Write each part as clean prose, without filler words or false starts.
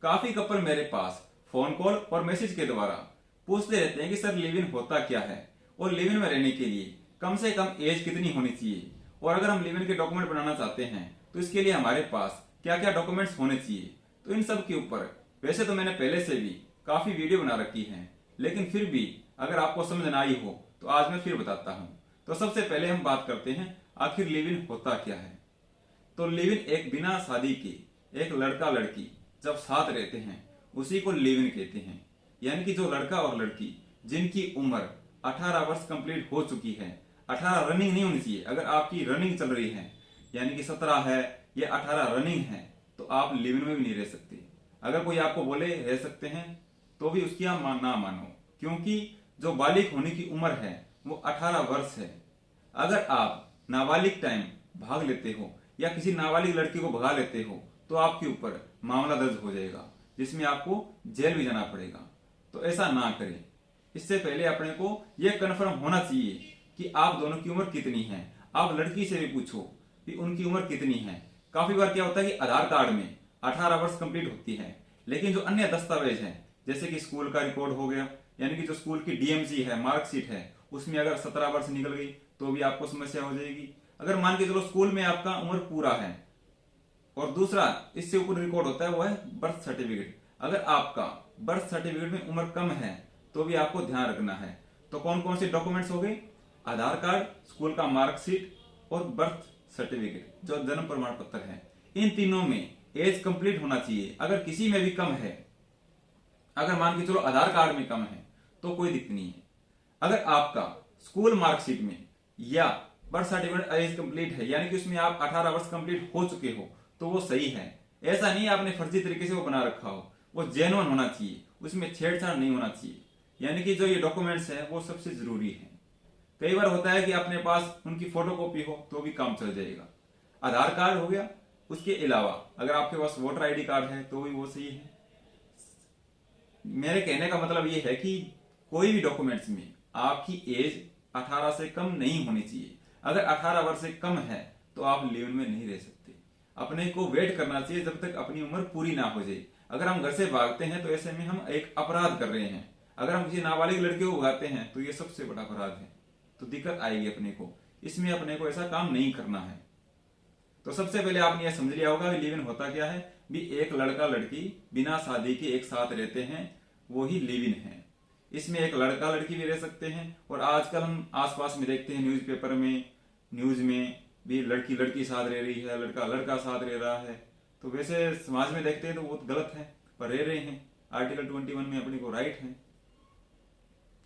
काफी कपल मेरे पास phone call और मैसेज के द्वारा पूछते रहते हैं कि सर लिव इन होता क्या है और लिव इन में रहने के लिए कम से कम एज कितनी होनी चाहिए, और अगर हम लिव इन के डॉक्यूमेंट बनाना चाहते हैं तो इसके लिए हमारे पास क्या क्या डॉक्यूमेंट्स होने चाहिए। तो इन सब के ऊपर वैसे तो मैंने पहले से भी काफी वीडियो बना रखी है, लेकिन फिर भी अगर आपको समझ ना आई हो तो आज मैं फिर बताता हूँ। तो सबसे पहले हम बात करते हैं आखिर लिव इन होता क्या है। तो लिव इन एक बिना शादी के एक लड़का लड़की जब साथ रहते हैं उसी को लिव इन कहते हैं। यानी कि जो लड़का और लड़की जिनकी उम्र 18 वर्ष कंप्लीट हो चुकी है, 18 रनिंग नहीं होनी चाहिए। अगर आपकी रनिंग चल रही है यानी कि 17 है या 18 रनिंग है तो आप लिव इन में भी नहीं रह सकते। अगर कोई आपको बोले रह सकते हैं तो भी उसकी आप ना मानो, क्योंकि जो बालिग होने की उम्र है वो 18 वर्ष है। अगर आप नाबालिग टाइम भाग लेते हो या किसी नाबालिग लड़की को भगा लेते हो तो आपके ऊपर मामला दर्ज हो जाएगा, जिसमें आपको जेल भी जाना पड़ेगा। तो ऐसा ना करें। इससे पहले अपने को यह कन्फर्म होना चाहिए कि आप दोनों की उम्र कितनी है। आप लड़की से भी पूछो कि उनकी उम्र कितनी है। काफी बार क्या होता है कि आधार कार्ड में 18 वर्ष कंप्लीट होती है, लेकिन जो अन्य दस्तावेज हैं जैसे कि स्कूल का रिकॉर्ड हो गया, यानी कि जो स्कूल की डीएमसी है, मार्कशीट है, उसमें अगर 17 वर्ष निकल गई तो भी आपको समस्या हो जाएगी। अगर मान के चलो स्कूल में आपका उम्र पूरा है और दूसरा इससे ऊपर रिकॉर्ड होता है वो है बर्थ सर्टिफिकेट, अगर आपका बर्थ सर्टिफिकेट में उम्र कम है तो भी आपको ध्यान रखना है। तो कौन कौन से डॉक्यूमेंट्स हो गए? आधार कार्ड, स्कूल का मार्कशीट और बर्थ सर्टिफिकेट जो जन्म प्रमाण पत्र है। इन तीनों में एज कंप्लीट होना चाहिए। अगर किसी में भी कम है, अगर मान के चलो आधार कार्ड में कम है तो कोई दिक्कत नहीं है। अगर आपका स्कूल मार्कशीट में या बर्थ सर्टिफिकेट एज कंप्लीट है यानी कि उसमें आप 18 वर्ष कंप्लीट हो चुके हो तो वो सही है। ऐसा नहीं आपने फर्जी तरीके से वो बना रखा हो, वो जेन्युइन होना चाहिए, उसमें छेड़छाड़ नहीं होना चाहिए। यानी कि जो ये डॉक्यूमेंट्स है वो सबसे जरूरी है। कई बार होता है कि अपने पास उनकी फोटोकॉपी हो तो भी काम चल जाएगा। आधार कार्ड हो गया, उसके अलावा अगर आपके पास वोटर आईडी कार्ड है तो भी वो सही है। मेरे कहने का मतलब ये है कि कोई भी डॉक्यूमेंट्स में आपकी एज 18 से कम नहीं होनी चाहिए। अगर 18 वर्ष से कम है तो आप लिव इन में नहीं रह सकते। अपने को वेट करना चाहिए जब तक अपनी उम्र पूरी ना हो जाए। अगर हम घर से भागते हैं तो ऐसे में हम एक अपराध कर रहे हैं। अगर हम किसी नाबालिग लड़के को भगाते हैं तो ये सबसे बड़ा अपराध है, तो दिक्कत आएगी अपने को। इसमें अपने को ऐसा काम नहीं करना है। तो सबसे पहले आपने यह समझ लिया होगा लिव इन होता क्या है। भी एक लड़का लड़की बिना शादी के एक साथ रहते हैं, वो ही लिव इन है। इसमें एक लड़का लड़की भी रह सकते हैं, और आजकल हम आसपास में देखते हैं न्यूज़पेपर में, न्यूज में भी लड़की लड़की साथ रह रही है, लड़का लड़का साथ रह रहा है। तो वैसे समाज में देखते हैं तो बहुत गलत है, पर रह रहे हैं। आर्टिकल 21 में अपने को राइट है,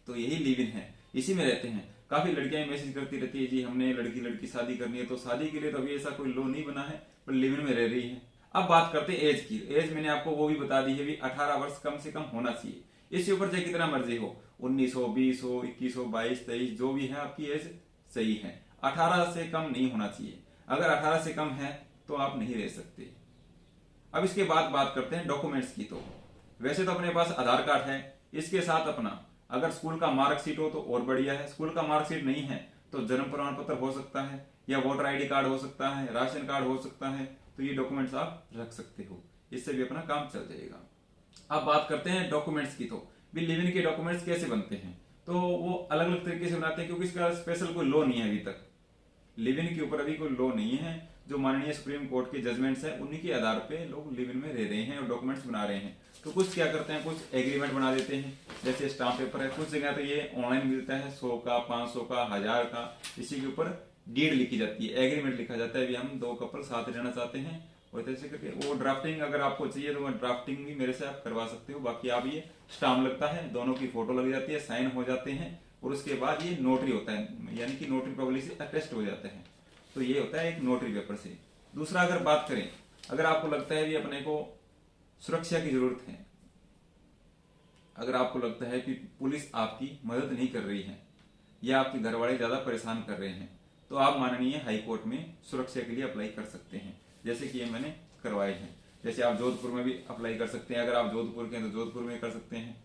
तो यही लिव इन है, इसी में रहते हैं। काफी लड़कियां मैसेज करती रहती है जी हमने लड़की लड़की शादी करनी है। तो शादी के लिए तो अभी ऐसा कोई लॉ नहीं बना है, पर लिव इन में रह रही है। अब बात करते हैं एज की। एज मैंने आपको वो भी बता दी है, भी 18 वर्ष कम से कम होना चाहिए। इसके ऊपर चाहे कितना मर्जी हो, 19 हो, 20 हो, 21 हो, 22, 23, जो भी है आपकी एज सही है। 18 से कम नहीं होना चाहिए। अगर 18 से कम है तो आप नहीं रह सकते। अब इसके बाद बात करते हैं डॉक्यूमेंट्स की। तो वैसे तो अपने पास आधार कार्ड है, इसके साथ अपना अगर स्कूल का मार्कशीट हो तो और बढ़िया है। स्कूल का मार्कशीट नहीं है तो जन्म प्रमाण पत्र हो सकता है, या वोटर आईडी कार्ड हो सकता है, राशन कार्ड हो सकता है। तो ये डॉक्यूमेंट्स आप रख सकते हो, इससे भी अपना काम चल जाएगा। अब बात करते हैं डॉक्यूमेंट्स की। तो भी लिव इन के डॉक्यूमेंट्स कैसे बनते हैं? तो वो अलग अलग तरीके से बनाते हैं, क्योंकि इसका स्पेशल कोई लॉ नहीं है अभी तक। लिव इन के ऊपर अभी कोई लॉ नहीं है। जो माननीय सुप्रीम कोर्ट के जजमेंट्स हैं उन्हीं के आधार पे लोग लिव इन में रह रहे हैं और डॉक्यूमेंट्स बना रहे हैं। तो कुछ क्या करते हैं, कुछ एग्रीमेंट बना देते हैं, जैसे स्टाम्प पेपर है। कुछ जगह तो ये ऑनलाइन मिलता है, 100 का, 500 का, 1000 का। इसी के ऊपर डीड लिखी जाती है, एग्रीमेंट लिखा जाता है, भी हम दो कपल साथ रहना चाहते हैं। और ऐसे करके वो ड्राफ्टिंग अगर आपको चाहिए तो वो ड्राफ्टिंग भी मेरे से आप करवा सकते हो। बाकी आप ये स्टाम्प लगता है, दोनों की फोटो लग जाती है, साइन हो जाते हैं, और उसके बाद ये नोटरी होता है, यानी कि नोटरी पब्लिक से अटेस्ट हो जाते हैं। तो ये होता है एक नोटरी पेपर से। दूसरा अगर बात करें, अगर आपको लगता है कि अपने को सुरक्षा की जरूरत है, अगर आपको लगता है कि पुलिस आपकी मदद नहीं कर रही है या आपके घर वाले ज्यादा परेशान कर रहे हैं, तो आप माननीय हाई कोर्ट में सुरक्षा के लिए अप्लाई कर सकते हैं, जैसे कि ये मैंने करवाए हैं। जैसे आप जोधपुर में भी अप्लाई कर सकते हैं। अगर आप जोधपुर के हैं तो जोधपुर में कर सकते हैं,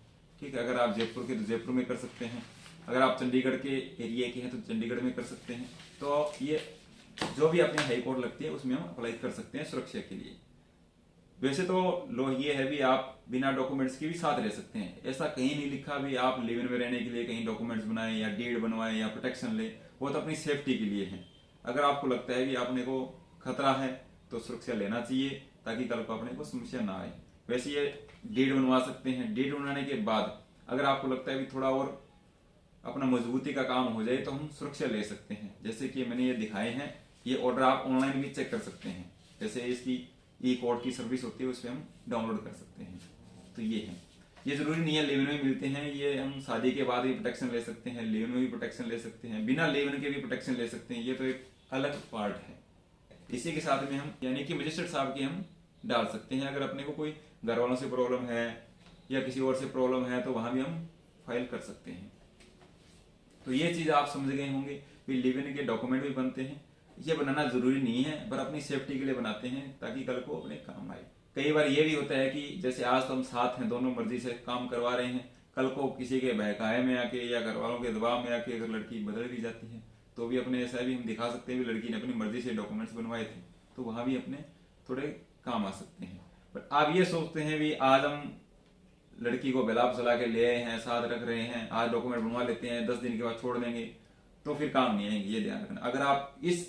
ठीक है। अगर आप जयपुर के तो जयपुर में कर सकते हैं। अगर आप चंडीगढ़ के एरिया के हैं तो चंडीगढ़ में कर सकते हैं। तो ये जो भी अपने हाई कोर्ट लगती है उसमें हम अप्लाई कर सकते हैं सुरक्षा के लिए। वैसे तो लो ये है भी आप बिना डॉक्यूमेंट्स के भी साथ रह सकते हैं, ऐसा कहीं नहीं लिखा भी आप लिव इन में रहने के लिए कहीं डॉक्यूमेंट्स बनाएं या डीड बनवाएं या प्रोटेक्शन ले, वो तो अपनी सेफ्टी के लिए है। अगर आपको लगता है कि आपने को खतरा है तो सुरक्षा लेना चाहिए ताकि कल को अपने को समस्या ना आए। वैसे ये डीड बनवा सकते हैं। डीड बनाने के बाद अगर आपको लगता है कि थोड़ा और अपना मजबूती का काम हो जाए तो हम सुरक्षा ले सकते हैं। जैसे कि मैंने ये दिखाए हैं, ये ऑर्डर आप ऑनलाइन भी चेक कर सकते हैं। जैसे इसकी ई कोड की सर्विस होती है, उसमें हम डाउनलोड कर सकते हैं। तो ये है, ये जरूरी नहीं है लिव इन में मिलते हैं, ये हम शादी के बाद भी प्रोटेक्शन ले सकते हैं, लिव इन में भी प्रोटेक्शन ले सकते हैं, बिना लिव इन के भी प्रोटेक्शन ले सकते हैं। ये तो एक अलग पार्ट है। इसी के साथ में हम यानी कि मजिस्ट्रेट साहब की हम डाल सकते हैं। अगर अपने को कोई घर वालों से प्रॉब्लम है या किसी और से प्रॉब्लम है तो वहां भी हम फाइल कर सकते हैं। तो ये चीज आप समझ गए होंगे कि लिव इन के डॉक्यूमेंट भी बनते हैं। ये बनाना जरूरी नहीं है, पर अपनी सेफ्टी के लिए बनाते हैं ताकि कल को अपने काम आए। कई बार ये भी होता है कि जैसे आज तो हम साथ हैं, दोनों मर्जी से काम करवा रहे हैं, कल को किसी के बहकाए में आके या घर वालों के दबाव में आके अगर लड़की बदल भी जाती है तो भी अपने ऐसा भी हम दिखा सकते हैं कि लड़की ने अपनी मर्जी से डॉक्यूमेंट्स बनवाए थे, तो वहां भी अपने थोड़े काम आ सकते हैं। बट आप ये सोचते हैं भी आज हम लड़की को बेलाब चला के ले आए हैं, साथ रख रहे हैं, आज डॉक्यूमेंट बनवा लेते हैं, 10 दिन के बाद छोड़ देंगे, तो फिर काम नहीं आएंगे। ये ध्यान रखना। अगर आप इस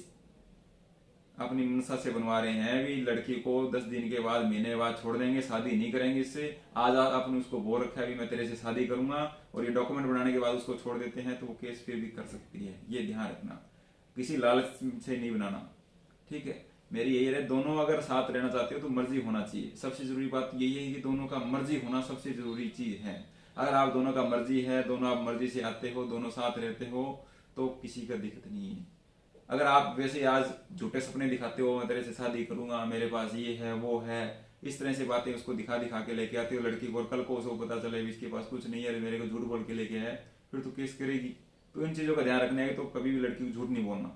अपनी मनसा से बनवा रहे हैं भी लड़की को 10 दिन के बाद, महीने बाद छोड़ देंगे, शादी नहीं करेंगे इससे, आज आपने उसको बोल रखा है कि मैं तेरे से शादी करूंगा, और ये डॉक्यूमेंट बनाने के बाद उसको छोड़ देते हैं, तो वो केस फिर भी कर सकती है। ये ध्यान रखना, किसी लालच से नहीं बनाना। ठीक है, मेरी यही है, दोनों अगर साथ रहना चाहते हो तो मर्जी होना चाहिए। सबसे जरूरी बात यही है कि दोनों का मर्जी होना सबसे जरूरी चीज है। अगर आप दोनों का मर्जी है, दोनों आप मर्जी से आते हो, दोनों साथ रहते हो, तो किसी का दिक्कत नहीं है। अगर आप वैसे आज झूठे सपने दिखाते हो, मैं तेरे से शादी करूंगा, मेरे पास ये है वो है, इस तरह से बातें उसको दिखा दिखा के लेके आते हो लड़की को, और कल को उसको पता चले इसके पास कुछ नहीं है, मेरे को झूठ बोल के लेके आया, फिर तो केस करेगी। तो इन चीजों का ध्यान रखना है, तो कभी भी लड़की को झूठ नहीं बोलना।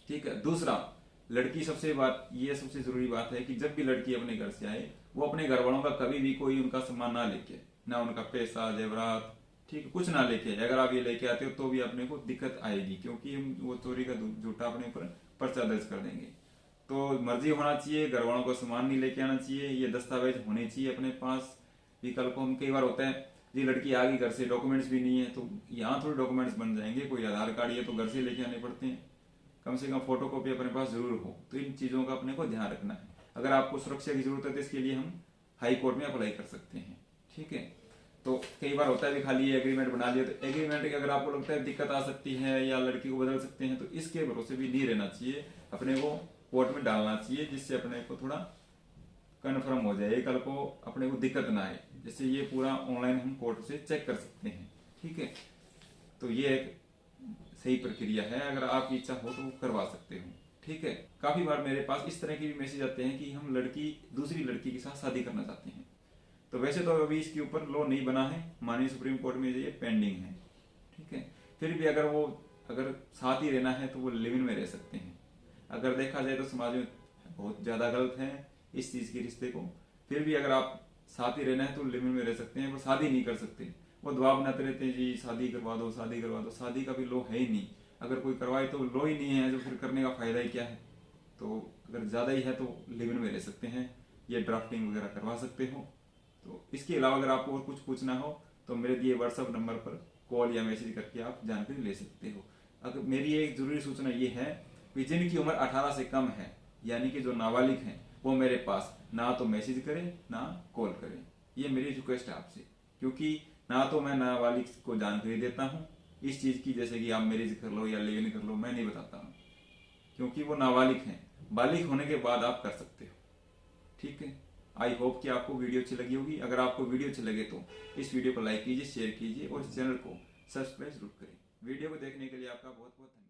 ठीक है। दूसरा, लड़की सबसे जरूरी बात है कि जब भी लड़की अपने घर से आए, वो अपने घर वालों का कभी भी कोई उनका सामान ना लेके, ना उनका पैसा जेवरात, ठीक है, कुछ ना लेके। अगर आप ये लेके आते हो तो भी अपने को दिक्कत आएगी, क्योंकि हम वो चोरी का झूठा अपने ऊपर पर्चा दर्ज कर देंगे। तो मर्जी होना चाहिए, घर वालों को सामान नहीं लेके आना चाहिए, ये दस्तावेज होने चाहिए अपने पास। विकल्प को हम कई बार होता है जी लड़की आ गई घर से, डॉक्यूमेंट्स भी नहीं है, तो यहाँ थोड़े डॉक्यूमेंट्स बन जाएंगे, कोई आधार कार्ड ये तो घर से लेके आने पड़ते हैं, कम से कम फोटो कॉपी अपने पास जरूर हो। तो इन चीजों का अपने को ध्यान रखना है। अगर आपको सुरक्षा की जरूरत है तो इसके लिए हम हाई कोर्ट में अप्लाई कर सकते हैं। ठीक है। तो कई बार होता है भी खाली एग्रीमेंट बना लिया, तो एग्रीमेंट की अगर आपको लगता है दिक्कत आ सकती है या लड़की को बदल सकते हैं, तो इसके भरोसे भी नहीं रहना चाहिए, अपने को कोर्ट में डालना चाहिए, जिससे अपने को थोड़ा कन्फर्म हो जाए, कल को अपने को दिक्कत ना आए। जैसे ये पूरा ऑनलाइन हम कोर्ट से चेक कर सकते हैं। ठीक है। तो ये एक सही प्रक्रिया है, अगर आपकी इच्छा हो तो वो करवा सकते हो। ठीक है। काफी बार मेरे पास इस तरह के भी मैसेज आते हैं कि हम दूसरी लड़की के साथ शादी करना चाहते हैं। तो वैसे तो अभी इसके ऊपर लॉ नहीं बना है, माननीय सुप्रीम कोर्ट में ये पेंडिंग है। ठीक है। फिर भी अगर साथ ही रहना है तो वो लिव इन में रह सकते हैं। अगर देखा जाए तो समाज में बहुत ज्यादा गलत है इस चीज के रिश्ते को। फिर भी अगर आप साथ ही रहना है तो लिव इन में रह सकते हैं, पर शादी नहीं कर सकते। वो दबाव बनाते रहते हैं जी शादी करवा दो, शादी करवा दो। शादी का भी लॉ है ही नहीं, अगर कोई करवाए तो लॉ ही नहीं है, तो फिर करने का फायदा ही क्या है। तो अगर ज्यादा ही है तो लिव इन में रह सकते हैं, ये ड्राफ्टिंग वगैरह करवा सकते हो। तो इसके अलावा अगर आपको और कुछ पूछना हो तो मेरे दिए व्हाट्सएप नंबर पर कॉल या मैसेज करके आप जानकारी ले सकते हो। अगर मेरी एक जरूरी सूचना ये है कि जिनकी उम्र 18 से कम है, यानी कि जो नाबालिग हैं, वो मेरे पास ना तो मैसेज करें ना कॉल करें। ये मेरी रिक्वेस्ट है आपसे, क्योंकि ना तो मैं नाबालिग को जानकारी देता हूँ इस चीज की, जैसे कि आप मैरिज कर लो या लिव इन कर लो, मैं नहीं बताता हूँ, क्योंकि वो नाबालिग हैं। बालिग होने के बाद आप कर सकते हो। ठीक है। आई होप कि आपको वीडियो अच्छी लगी होगी। अगर आपको वीडियो अच्छी लगे तो इस वीडियो को लाइक कीजिए, शेयर कीजिए और इस चैनल को सब्सक्राइब जरूर करें। वीडियो को देखने के लिए आपका बहुत बहुत धन्यवाद।